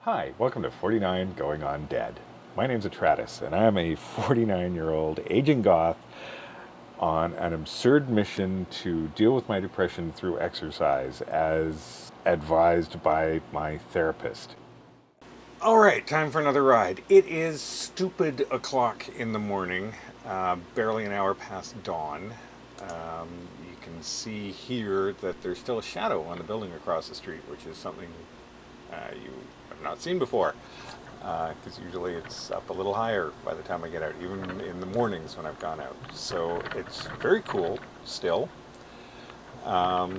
Hi, welcome to 49 Going on Dead. My name's Atratus, and I am a 49-year-old aging goth on an absurd mission to deal with my depression through exercise, as advised by my therapist. All right, time for another ride. It is stupid o'clock in the morning, barely an hour past dawn. You can see here that there's still a shadow on the building across the street, which is something you have not seen before, because usually it's up a little higher by the time I get out, even in the mornings when I've gone out. So it's very cool still. I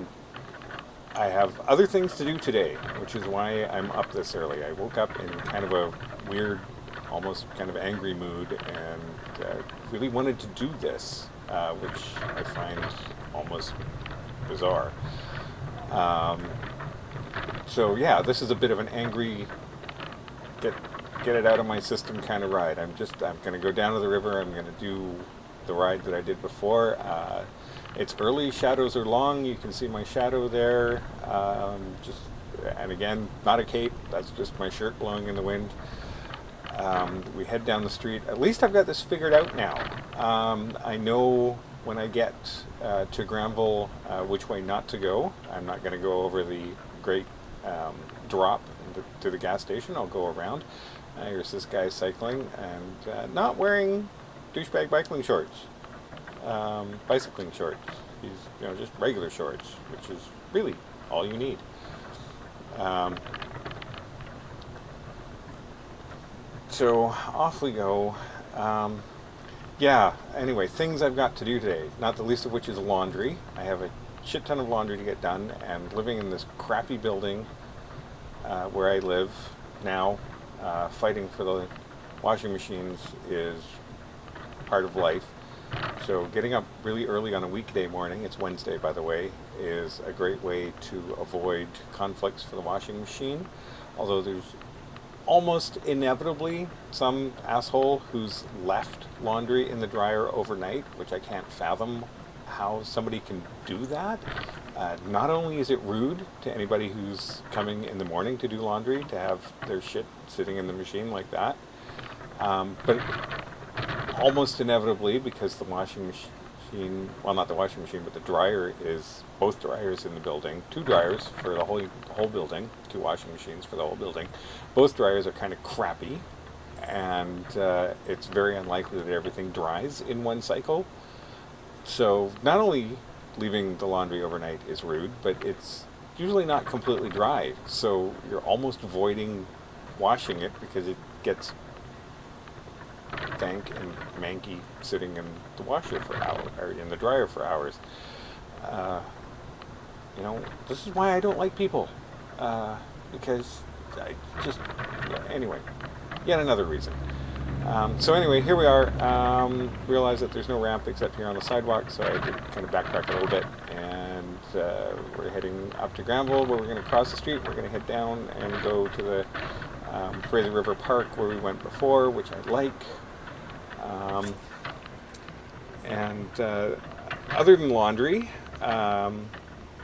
have other things to do today, which is why I'm up this early. I woke up in kind of a weird, almost kind of angry mood, and really wanted to do this, which I find almost bizarre. So yeah, this is a bit of an angry, get it out of my system kind of ride. I'm going to go down to the river. I'm going to do the ride that I did before. It's early, shadows are long. You can see my shadow there. And again, not a cape. That's just my shirt blowing in the wind. We head down the street. At least I've got this figured out now. I know when I get to Granville which way not to go. I'm not going to go over the great drop to the gas station. I'll go around. Here's this guy cycling and not wearing douchebag bicycling shorts. Bicycling shorts. He's just regular shorts, which is really all you need. So off we go. Anyway, things I've got to do today, not the least of which is laundry. I have a shit ton of laundry to get done, and living in this crappy building where I live now, fighting for the washing machines is part of life. So getting up really early on a weekday morning, it's Wednesday by the way, is a great way to avoid conflicts for the washing machine. Although there's almost inevitably some asshole who's left laundry in the dryer overnight, which I can't fathom how somebody can do that. Not only is it rude to anybody who's coming in the morning to do laundry to have their shit sitting in the machine like that, but almost inevitably, because the washing machine, well, not the washing machine, but the dryer is, both dryers in the building, two dryers for the whole building, two washing machines for the whole building. Both dryers are kind of crappy, and it's very unlikely that everything dries in one cycle. So not only leaving the laundry overnight is rude, but it's usually not completely dry. So you're almost avoiding washing it because it gets dank and manky sitting in the washer for hours, or in the dryer for hours. This is why I don't like people, because I just, anyway, yet another reason. So anyway, here we are. Realize that there's no ramp except here on the sidewalk, so I had to kind of backtrack a little bit, and we're heading up to Granville, where we're going to cross the street. We're going to head down and go to the Fraser River Park, where we went before, which I like. Other than laundry,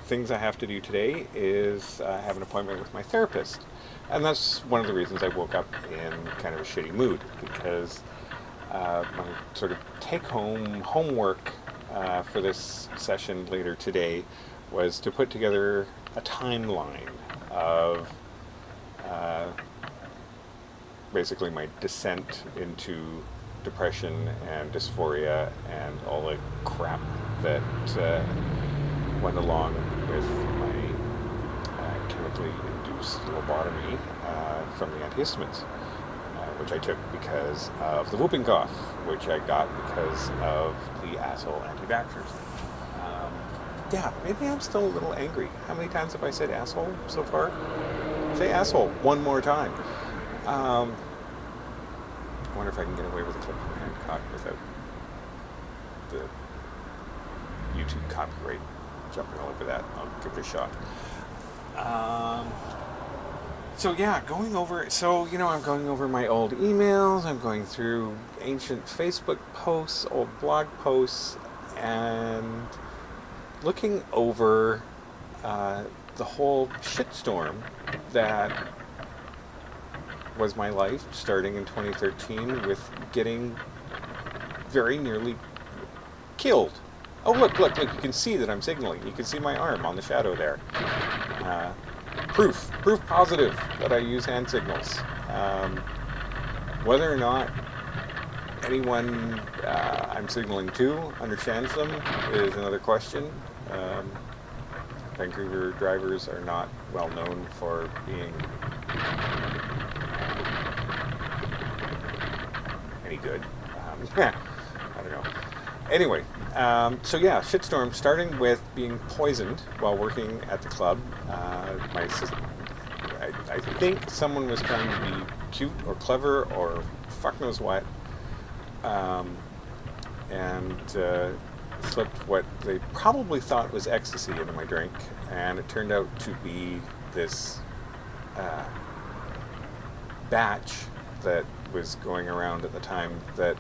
things I have to do today is I have an appointment with my therapist. And that's one of the reasons I woke up in kind of a shitty mood, because my sort of take-home homework for this session later today was to put together a timeline of basically my descent into depression and dysphoria and all the crap that went along with my chemically induced lobotomy from the antihistamines, which I took because of the whooping cough, which I got because of the asshole anti-vaxxers. Maybe I'm still a little angry. How many times have I said asshole so far? Say asshole one more time. I wonder if I can get away with a clip from Hancock without the YouTube copyright jumping all over that. I'll give it a shot. I'm going over my old emails. I'm going through ancient Facebook posts, old blog posts, and looking over the whole shitstorm that was my life, starting in 2013 with getting very nearly killed. Oh, look, you can see that I'm signaling. You can see my arm on the shadow there. Proof positive that I use hand signals. Whether or not anyone I'm signaling to understands them is another question. Vancouver drivers are not well known for being any good. I don't know. Anyway, so yeah, shitstorm, starting with being poisoned while working at the club. I think someone was trying to be cute or clever or fuck knows what, and slipped what they probably thought was ecstasy into my drink, and it turned out to be this batch that was going around at the time that,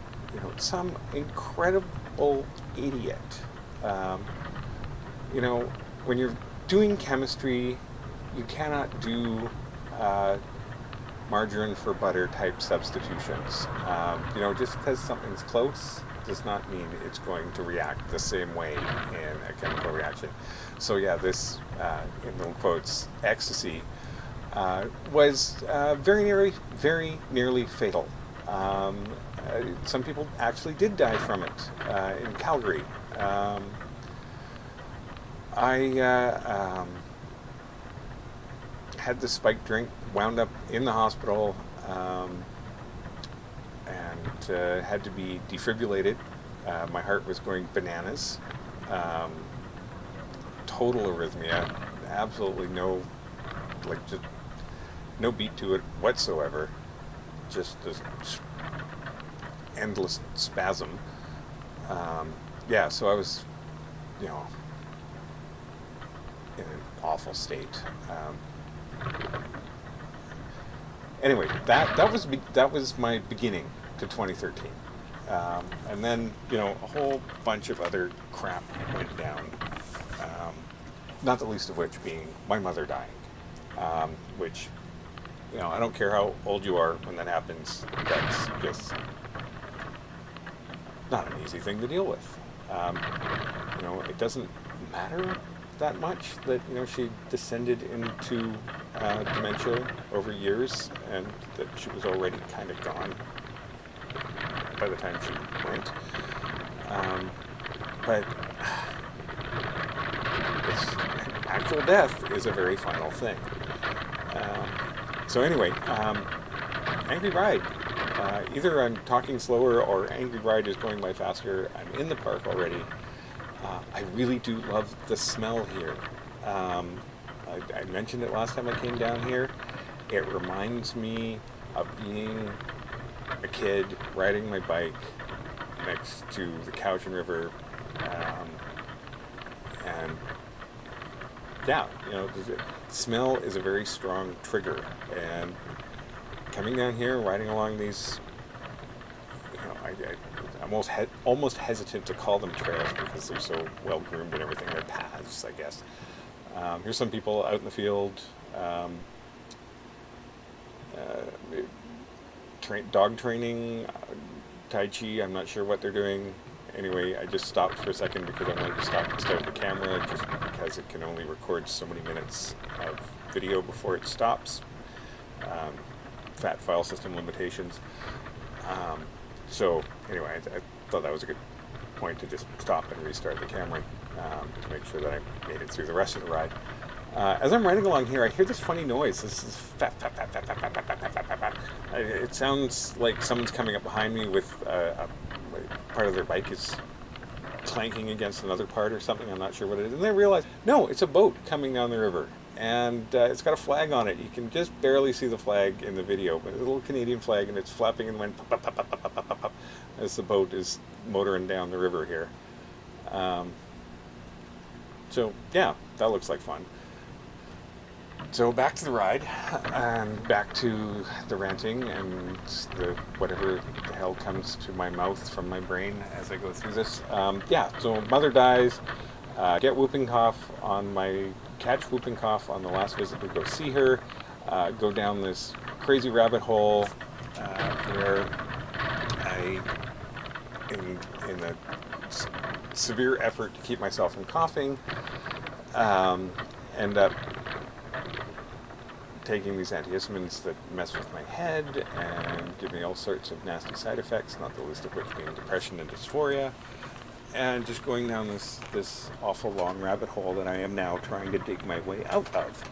some incredible idiot. When you're doing chemistry, you cannot do margarine for butter type substitutions. Just because something's close does not mean it's going to react the same way in a chemical reaction. So yeah, this, in little quotes, ecstasy, was very nearly fatal. Some people actually did die from it in Calgary. I had the spiked drink, wound up in the hospital, and had to be defibrillated. My heart was going bananas. Total arrhythmia, absolutely just no beat to it whatsoever. Just this endless spasm. So I was, in an awful state. Anyway, that was my beginning to 2013, and then a whole bunch of other crap went down. Not the least of which being my mother dying, which I don't care how old you are when that happens. That's just not an easy thing to deal with. It doesn't matter that much that she descended into dementia over years, and that she was already kind of gone by the time she went. But actual death is a very final thing. So anyway, Angry Ride. Either I'm talking slower or Angry Ride is going by faster. I'm in the park already. I really do love the smell here. I mentioned it last time I came down here. It reminds me of being a kid riding my bike next to the Cowichan River, and the smell is a very strong trigger. And coming down here, riding along these, I'm almost hesitant to call them trails because they're so well groomed and everything. They're paths, I guess. Here's some people out in the field, dog training, Tai Chi. I'm not sure what they're doing. Anyway, I just stopped for a second because I wanted to stop and start the camera, just because it can only record so many minutes of video before it stops. Fat file system limitations. So anyway, I thought that was a good point to just stop and restart the camera to make sure that I made it through the rest of the ride. As I'm riding along here, I hear this funny noise. This is fat. It sounds like someone's coming up behind me with a part of their bike is clanking against another part or something. I'm not sure what it is. And then I realize, no, it's a boat coming down the river. And it's got a flag on it. You can just barely see the flag in the video, but it's a little Canadian flag, and it's flapping in the wind as the boat is motoring down the river here. So yeah, that looks like fun. So back to the ride, and back to the ranting and the whatever the hell comes to my mouth from my brain as I go through this. So mother dies, catch whooping cough on the last visit to go see her, go down this crazy rabbit hole where I, in a severe effort to keep myself from coughing, end up taking these antihistamines that mess with my head and give me all sorts of nasty side effects, not the least of which being depression and dysphoria, and just going down this awful long rabbit hole that I am now trying to dig my way out of.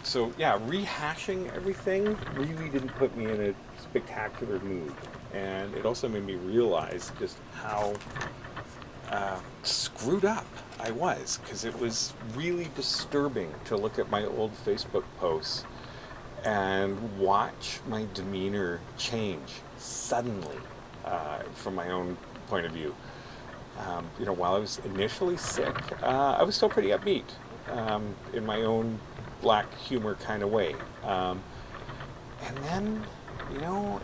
So yeah, rehashing everything really didn't put me in a spectacular mood, and it also made me realize just how screwed up I was, because it was really disturbing to look at my old Facebook posts and watch my demeanor change suddenly from my own point of view. While I was initially sick, I was still pretty upbeat in my own black humor kind of way. And then,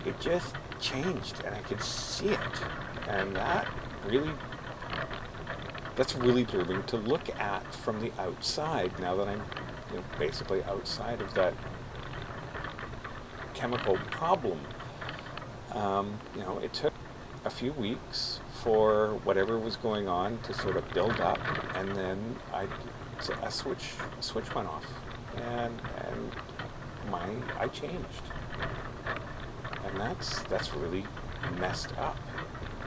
it just changed and I could see it. And that's really disturbing to look at from the outside now that I'm basically outside of that chemical problem. It took a few weeks for whatever was going on to sort of build up, and then a switch went off, and I changed, and that's really messed up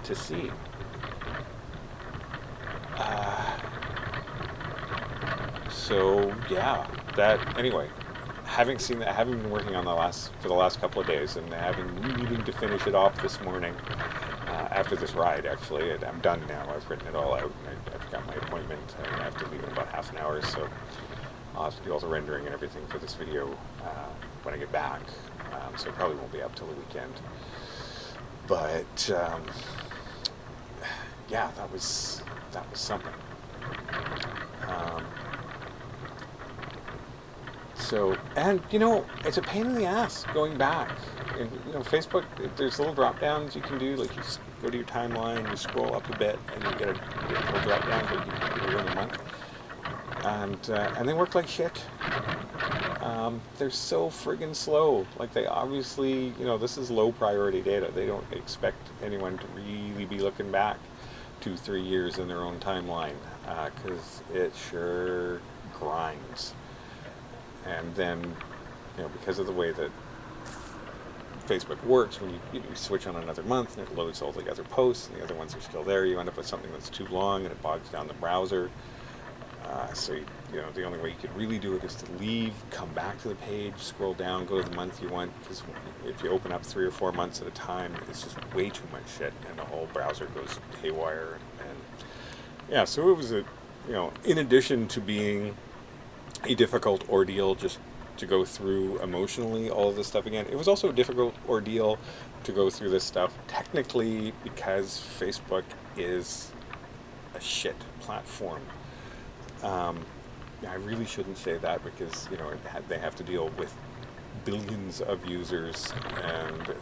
to see. So yeah, anyway. Having seen that, having been working on for the last couple of days, and needing to finish it off this morning after this ride. Actually, I'm done now. I've written it all out, and I've got my appointment, and I have to leave in about half an hour. So I'll have to do all the rendering and everything for this video when I get back. So it probably won't be up till the weekend. But yeah, that was something. So, and it's a pain in the ass going back. And, Facebook, there's little drop downs you can do, like you go to your timeline, you scroll up a bit, and you get a little drop down that you can do in a month. And they work like shit. They're so friggin' slow. Like, they obviously, this is low priority data. They don't expect anyone to really be looking back 2-3 years in their own timeline, because it sure grinds. And then, because of the way that Facebook works, when you switch on another month and it loads all the other posts and the other ones are still there, you end up with something that's too long and it bogs down the browser. So the only way you could really do it is to leave, come back to the page, scroll down, go to the month you want, because if you open up 3 or 4 months at a time, it's just way too much shit, and the whole browser goes haywire. And yeah, so it was in addition to being a difficult ordeal just to go through emotionally all of this stuff again, it was also a difficult ordeal to go through this stuff technically, because Facebook is a shit platform. I really shouldn't say that, because they have to deal with billions of users, and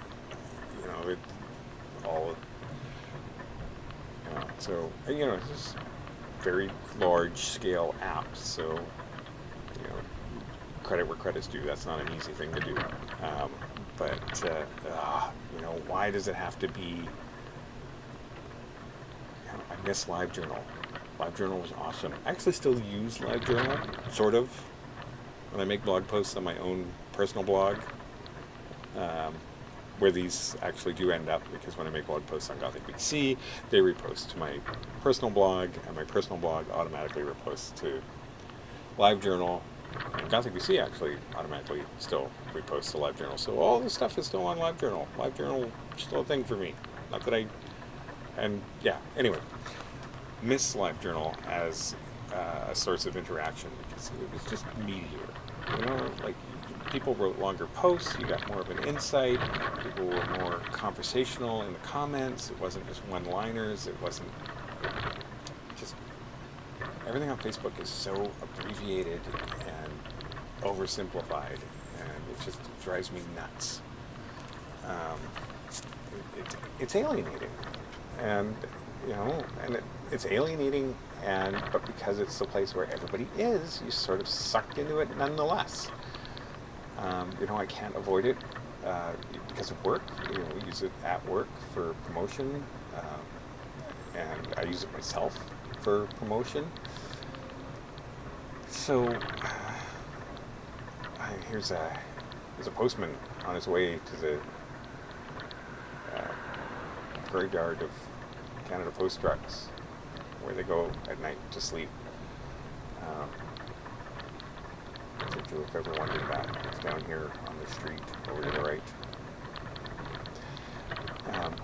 so it's just very large scale app. So credit where credit's due. That's not an easy thing to do. But why does it have to be? I miss LiveJournal. LiveJournal was awesome. I actually still use LiveJournal, sort of, when I make blog posts on my own personal blog, where these actually do end up, because when I make blog posts on Gothic BC, they repost to my personal blog, and my personal blog automatically reposts to LiveJournal. And Gothic BC actually automatically still reposts to LiveJournal. So all this stuff is still on LiveJournal. LiveJournal is still a thing for me. Not that anyway. Miss LiveJournal as a source of interaction, because it was just meatier. Like, people wrote longer posts, you got more of an insight, people were more conversational in the comments, it wasn't just one-liners, it wasn't just... Everything on Facebook is so abbreviated and oversimplified, and it just drives me nuts. It's alienating, and it's alienating, but because it's the place where everybody is, you're sort of sucked into it nonetheless. I can't avoid it because of work. We use it at work for promotion, and I use it myself for promotion. So here's a postman on his way to the graveyard of Canada Post trucks, where they go at night to sleep. If ever wondered that, it's down here on the street over to the right.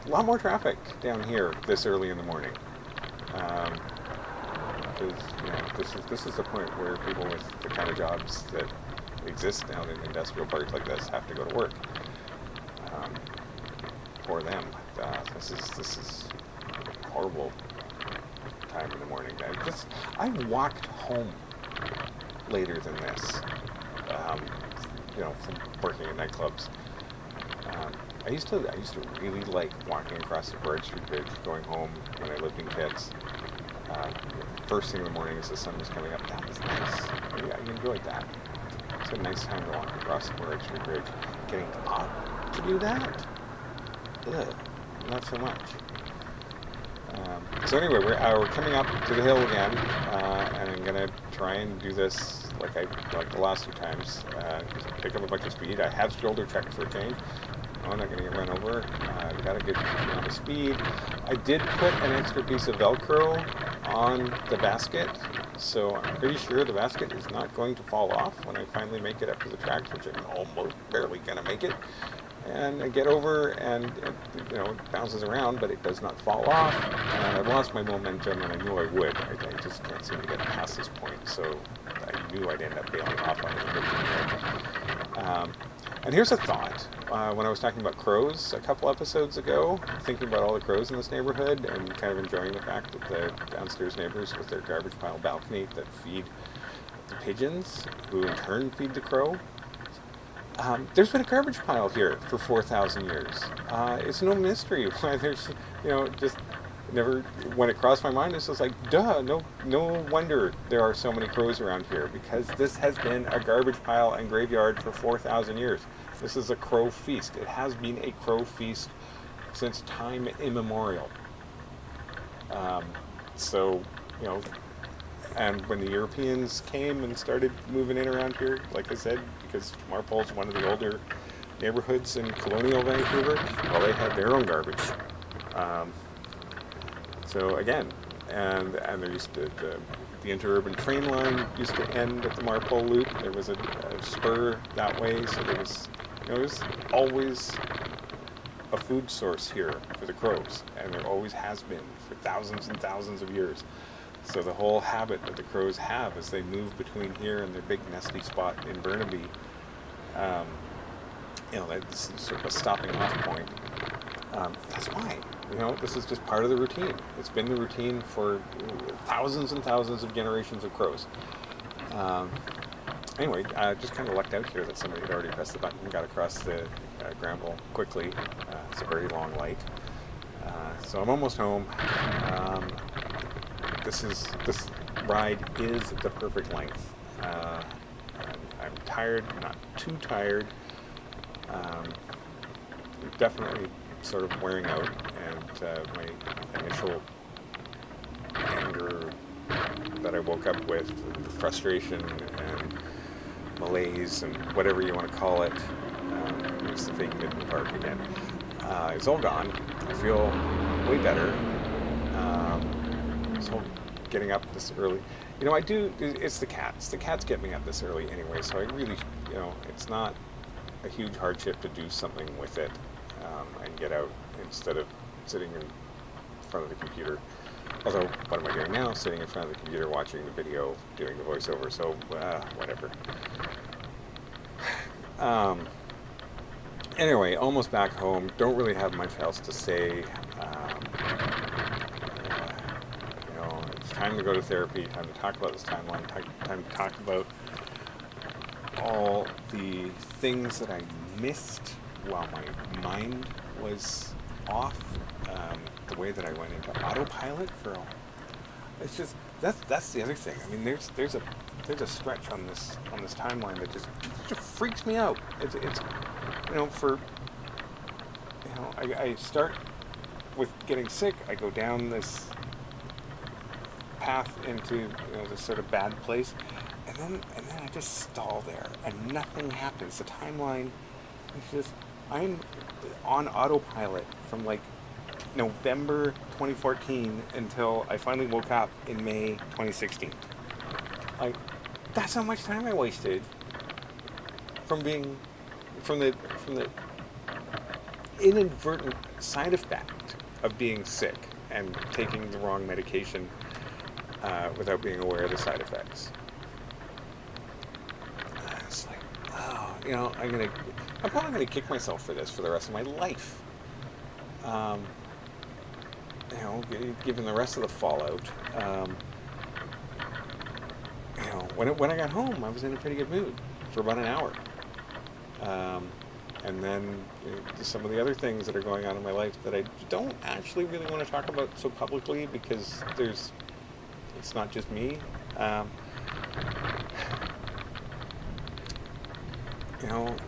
A lot more traffic down here this early in the morning, because this is the point where people with the kind of jobs that exist down in industrial parks like this have to go to work. For them, this is a horrible time in the morning. I walked home later than this, from working at nightclubs. I used to really like walking across the Broad Street Bridge going home when I lived in Kits. First thing in the morning as the sun was coming up. That was nice. I enjoyed that. It's a nice time to walk across the Broad Street Bridge. Getting up to do that? Ugh, not so much. So anyway, we're coming up to the hill again, and I'm gonna try and do this like the last 2 times. Just pick up a bunch of speed. I have shoulder checked for a change. I'm not gonna get run over. Got a good amount of speed. I did put an extra piece of Velcro on the basket, so I'm pretty sure the basket is not going to fall off when I finally make it up to the track, which I'm almost barely gonna make it. And I get over, and it bounces around, but it does not fall off. And I've lost my momentum, and I knew I would. I just can't seem to get past this point, so I knew I'd end up bailing off on it. And here's a thought. When I was talking about crows a couple episodes ago, thinking about all the crows in this neighborhood, and kind of enjoying the fact that the downstairs neighbors with their garbage pile balcony that feed the pigeons, who in turn feed the crow. There's been a garbage pile here for 4,000 years. It's no mystery why there's, just never, when it crossed my mind, it's just like, duh, no wonder there are so many crows around here, because this has been a garbage pile and graveyard for 4,000 years. This is a crow feast. It has been a crow feast since time immemorial. And when the Europeans came and started moving in around here, like I said, because Marpole's one of the older neighborhoods in colonial Vancouver, well, they had their own garbage. So again, and there used to, the interurban train line used to end at the Marpole Loop. There was a spur that way, so there was always a food source here for the crows, and there always has been for thousands and thousands of years. So the whole habit that the crows have as they move between here and their big nesty spot in Burnaby, that's sort of a stopping off point. That's why, this is just part of the routine. It's been the routine for thousands and thousands of generations of crows. Anyway, I just kind of lucked out here that somebody had already pressed the button and got across the Granville quickly. It's a very long light. So I'm almost home. This ride is the perfect length. I'm tired, not too tired. Definitely sort of wearing out, and my initial anger that I woke up with, frustration and malaise and whatever you want to call it, it's the fake Midland Park again. It's all gone. I feel way better. So getting up this early, it's the cats. The cats get me up this early anyway, so I really, it's not a huge hardship to do something with it, and get out instead of sitting in front of the computer. Although, what am I doing now? Sitting in front of the computer, watching the video, doing the voiceover, so whatever. Anyway, almost back home. Don't really have much else to say. It's time to go to therapy, time to talk about this timeline, time to talk about all the things that I missed while my mind was off. The way that I went into autopilot it's just that's the other thing. I mean, there's a stretch on this timeline that just freaks me out. It's for I start with getting sick. I go down this path into this sort of bad place, and then I just stall there, and nothing happens. The timeline is just I'm on autopilot from like November 2014 until I finally woke up in May 2016. Like that's how much time I wasted from being from the inadvertent side effect of being sick and taking the wrong medication without being aware of the side effects. It's like, oh, I'm probably gonna kick myself for this for the rest of my life. Given the rest of the fallout. When I got home, I was in a pretty good mood for about an hour. And then some of the other things that are going on in my life that I don't actually really want to talk about so publicly because it's not just me.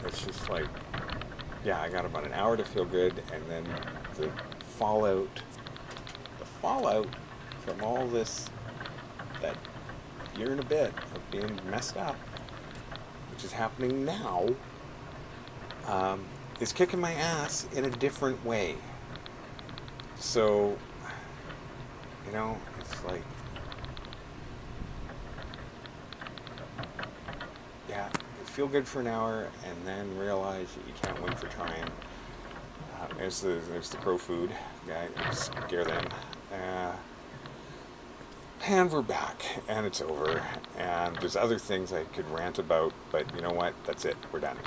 It's just like, yeah, I got about an hour to feel good, and then the fallout from all this, that year and a bit of being messed up, which is happening now, is kicking my ass in a different way. So, it's like, yeah, you feel good for an hour and then realize that you can't win for trying. There's the crow food. Yeah, scare them. And we're back, and it's over. And there's other things I could rant about, but you know what? That's it. We're done.